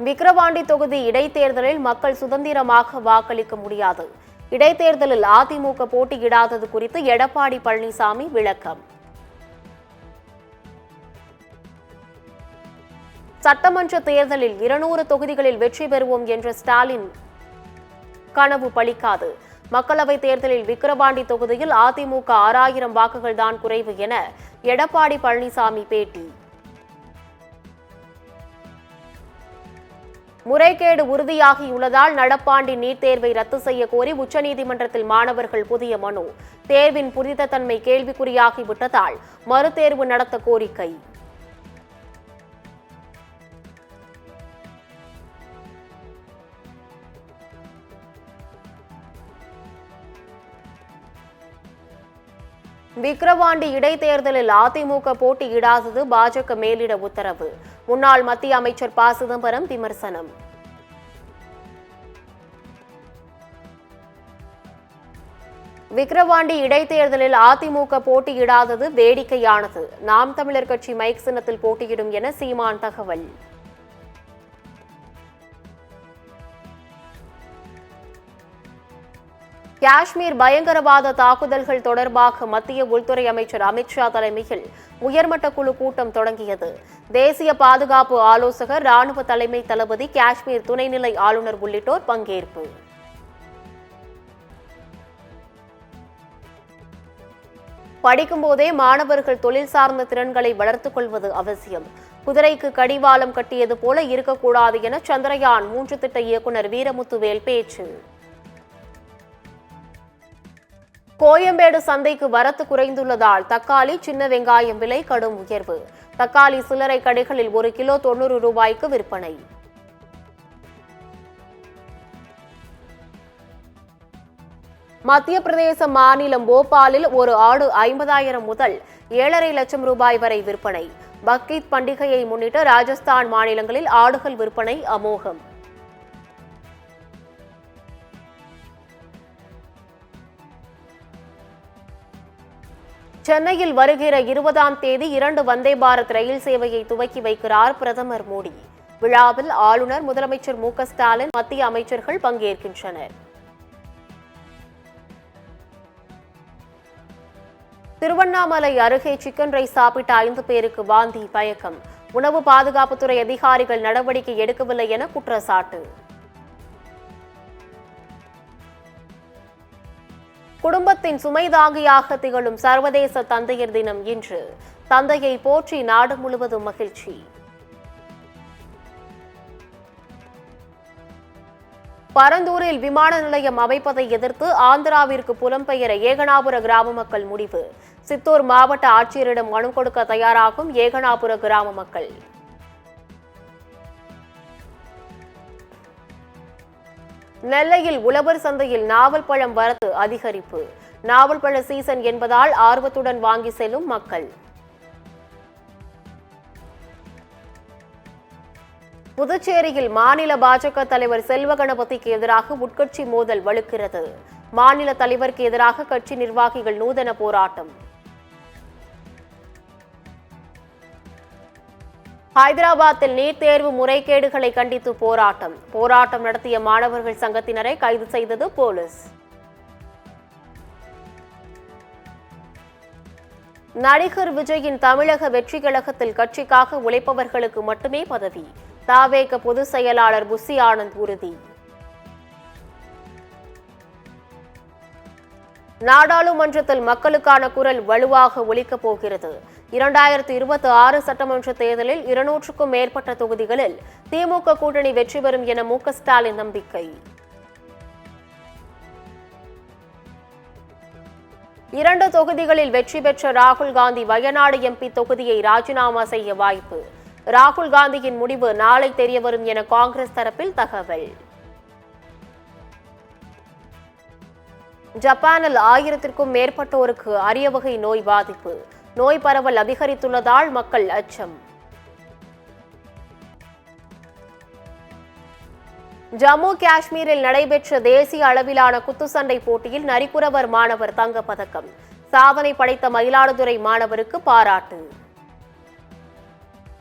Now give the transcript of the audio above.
விக்கிரவாண்டி தொகுதி இடைத்தேர்தலில் மக்கள் சுதந்திரமாக வாக்களிக்க முடியாது. இடைத்தேர்தலில் அதிமுக போட்டியிடாதது குறித்து எடப்பாடி பழனிசாமி விளக்கம். சட்டமன்ற தேர்தலில் 200 தொகுதிகளில் வெற்றி பெறுவோம் என்ற ஸ்டாலின் கனவு பலிக்காது. மக்களவைத் தேர்தலில் விக்கிரவாண்டி தொகுதியில் அதிமுக 6000 வாக்குகள் தான் குறைவு என எடப்பாடி பழனிசாமி பேட்டி. முறைகேடு உறுதியாகியுள்ளதால் நடப்பாண்டி நீட் தேர்வை ரத்து செய்ய கோரி உச்சநீதிமன்றத்தில் மாணவர்கள் புதிய மனு. தேர்வின் புனித தன்மை கேள்விக்குறியாகிவிட்டதால் மறுதேர்வு நடத்த கோரிக்கை. விக்கிரவாண்டி இடைத்தேர்தலில் அதிமுக போட்டியிடாதது பாஜக மேலிட உத்தரவு. முன்னாள் மத்திய அமைச்சர் ப. சிதம்பரம் விமர்சனம். விக்கிரவாண்டி இடைத்தேர்தலில் அதிமுக போட்டியிடாதது வேடிக்கையானது. நாம் தமிழர் கட்சி மைக் சின்னத்தில் போட்டியிடும் என சீமான் தகவல். காஷ்மீர் பயங்கரவாத தாக்குதல்கள் தொடர்பாக மத்திய உள்துறை அமைச்சர் அமித்ஷா தலைமையில் உயர்மட்ட குழு கூட்டம் தொடங்கியது. தேசிய பாதுகாப்பு ஆலோசகர், ராணுவ தலைமை தளபதி, காஷ்மீர் துணைநிலை ஆளுநர் உள்ளிட்டோர் பங்கேற்பு. படிக்கும்போதே மாணவர்கள் தொழில் சார்ந்த திறன்களை வளர்த்துக் கொள்வது அவசியம். குதிரைக்கு கடிவாளம் கட்டியது போல இருக்கக்கூடாது என சந்திரயான் 3 திட்ட இயக்குநர் வீரமுத்துவேல் பேச்சு. கோயம்பேடு சந்தைக்கு வரத்து குறைந்துள்ளதால் தக்காளி, சின்ன வெங்காயம் விலை கடும் உயர்வு. தக்காளி சில்லறை கடைகளில் 1 கிலோ 90 ரூபாய்க்கு விற்பனை. மத்திய பிரதேச மாநிலம் போபாலில் ஒரு ஆடு 50,000 முதல் 7,5 லட்சம் ரூபாய் வரை விற்பனை. பக்ரீத் பண்டிகையை முன்னிட்டு ராஜஸ்தான் மாநிலங்களில் ஆடுகள் விற்பனை அமோகம். சென்னையில் வருகிற 20ஆம் தேதி 2 வந்தே பாரத் ரயில் சேவையை துவக்கி வைக்கிறார் பிரதமர் மோடி. விழாவில் ஆளுநர், முதலமைச்சர் மு க ஸ்டாலின், மத்திய அமைச்சர்கள் பங்கேற்கின்றனர். திருவண்ணாமலை அருகே சிக்கன் ரைஸ் சாப்பிட்ட 5 பேருக்கு வாந்தி, மயக்கம். உணவு பாதுகாப்புத்துறை அதிகாரிகள் நடவடிக்கை எடுக்கவில்லை என குற்றச்சாட்டு. குடும்பத்தின் சுமைதாங்கியாக திகழும் சர்வதேச தந்தையர் தினம் இன்று. தந்தையை போற்றி நாடு முழுவதும் மகிழ்ச்சி. பரந்தூரில் விமான நிலையம் அமைப்பதை எதிர்த்து ஆந்திராவிற்கு புலம்பெயர ஏகனாபுர கிராம மக்கள் முடிவு. சித்தூர் மாவட்ட ஆட்சியரிடம் மனு கொடுக்க தயாராகும் ஏகனாபுர கிராம மக்கள். நெல்லையில் உழவர் சந்தையில் நாவல் பழம் வரத்து அதிகரிப்பு. நாவல் பழ சீசன் என்பதால் ஆர்வத்துடன் வாங்கி செல்லும் மக்கள். புதுச்சேரியில் மாநில பாஜக தலைவர் செல்வ கணபதிக்கு எதிராக உட்கட்சி மோதல் வலுக்கிறது. மாநில தலைவருக்கு எதிராக கட்சி நிர்வாகிகள் நூதன போராட்டம். ஹைதராபாத்தில் நீட் தேர்வு முறைகேடுகளை கண்டித்து போராட்டம் நடத்திய மாணவர்கள் சங்கத்தினரை கைது செய்தது போலீஸ். நடிகர் விஜயின் தமிழக வெற்றி கழகத்தில் கட்சிக்காக உழைப்பவர்களுக்கு மட்டுமே பதவி. தவேக பொதுச் செயலாளர் புசி ஆனந்த் உறுதி. நாடாளுமன்றத்தில் மக்களுக்கான குரல் வலுவாக ஒலிக்கப் போகிறது. 2026 சட்டமன்ற தேர்தலில் 200க்கும் மேற்பட்ட தொகுதிகளில் திமுக கூட்டணி வெற்றி பெறும் என மு க ஸ்டாலின் நம்பிக்கை. 2 தொகுதிகளில் வெற்றி பெற்ற ராகுல் காந்தி வயநாடு எம்பி தொகுதியை ராஜினாமா செய்ய வாய்ப்பு. ராகுல் காந்தியின் முடிவு நாளை தெரியவரும் என காங்கிரஸ் தரப்பில் தகவல். ஜப்பானில் 1000க்கும் மேற்பட்டோருக்கு அரிய வகை நோய் பாதிப்பு. நோய் பரவல் அதிகரித்துள்ளதால் மக்கள் அச்சம். ஜம்மு காஷ்மீரில் நடைபெற்ற தேசிய அளவிலான குத்துச்சண்டை போட்டியில் நரிக்குறவர் மாணவர் தங்கப்பதக்கம். சாதனை படைத்த மயிலாடுதுறை மாணவருக்கு பாராட்டு.